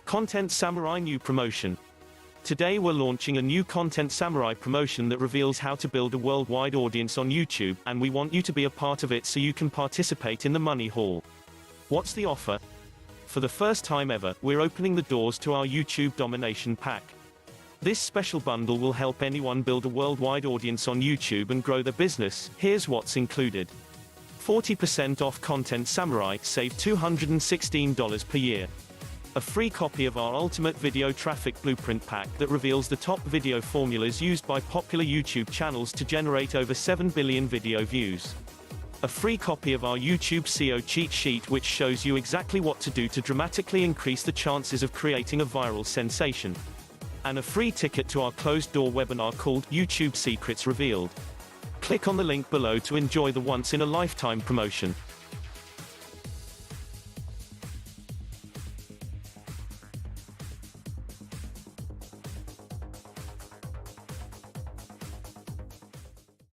Content Samurai new promotion. Today we're launching a new Content Samurai promotion that reveals how to build a worldwide audience on YouTube, and we want you to be a part of it so you can participate in the money haul. What's the offer? For the first time ever, we're opening the doors to our YouTube Domination Pack. This special bundle will help anyone build a worldwide audience on YouTube and grow their business. Here's what's included. 40% off Content Samurai, save $216 per year. A free copy of our Ultimate Video Traffic Blueprint Pack that reveals the top video formulas used by popular YouTube channels to generate over 7 billion video views. A free copy of our YouTube SEO cheat sheet which shows you exactly what to do to dramatically increase the chances of creating a viral sensation. And a free ticket to our closed-door webinar called YouTube Secrets Revealed. Click on the link below to enjoy the once-in-a-lifetime promotion.